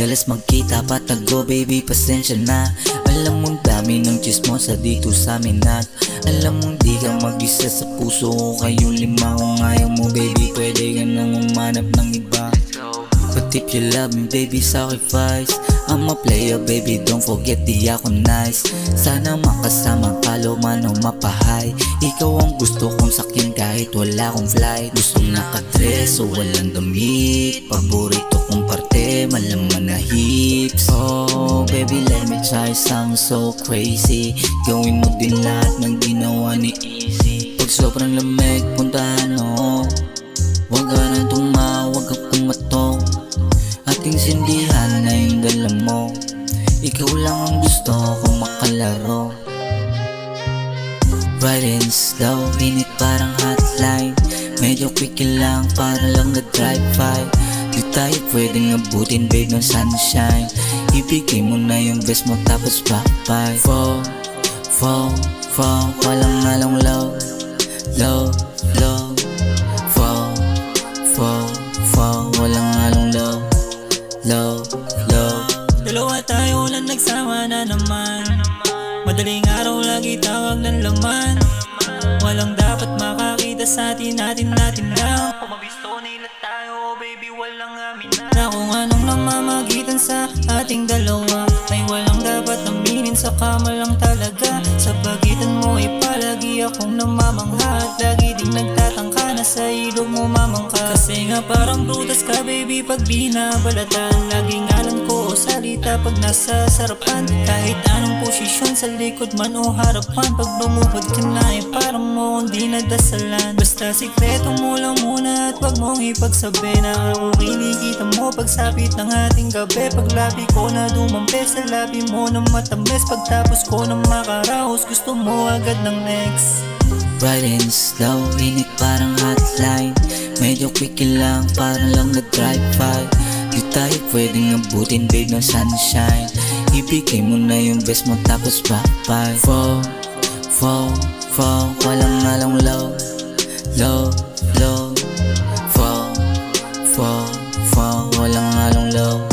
Madalas magkita patago baby pasensya na. Alam mong dami ng chismosa dito sa amin at alam mong di ka mag-isa sa puso ko. Kayong lima kung ayaw mo baby pwede ka nang umanap ng iba. But if you love me baby sacrifice. I'm a player baby don't forget di ako nice. Sana makasama ka man o mapahay. Ikaw ang gusto kong sakyan kahit wala akong flight. Gustong nakadress o walang damit. Paborito kong parte malaman na hips. Oh baby let me try something so crazy. Gawin mo din lahat ng ginawa ni Easy. Pag sobrang lamig puntahan mo. Huwag ka nang tumawag at kumato. Ating sindihan na yung dala mo. Ikaw lang ang gusto kong makalaro. Riding slow, init parang hotline. Medyo quickie lang para lang na-drive-by. Di tayo pwedeng abutin babe ng sunshine. Ibigay mo na yung best mo tapos back-by. Fall, fall, fall, walang halong low. Low, low. Fall, fall, fall, walang halong low. Low, low. Dalawa tayo lang nagsama na naman. Madaling araw lagi tawag ng laman. Walang dapat makakita sa atin lang. Kung mabisto nila tayo baby walang amin na kung anong namamagitan sa ating dalawa ay walang dapat aminin sa kama lang talaga. Sa pagitan mo ay palagi akong namamangha at lagi ding nagtatangka na sa ilog mo mamangka. Kasi nga parang prutas ka baby pag binabalatan. Laging alam ko o salita pag nasa sarapan. Kahit anong posisyon sa likod man o harapan. Pag bumubad ka na ay parang mo hindi nadasalan. Basta sikreto mo lang muna at wag mong ipagsabi na ang kinikita mo pagsapit ng ating gabi. Paglabi ko na dumampi sa labi mo na matamis. Pagtapos ko na makaraos gusto mo agad ng next. Riding slow, init parang hotline. Medyo quickie lang parang lang na-drive-by. Di tayo pwedeng abutin babe ng sunshine. Ibigay mo na yung best mo tapos back-by. Fall, fall, fall, walang halong low. Low, low. Fall, fall, fall, walang halong low.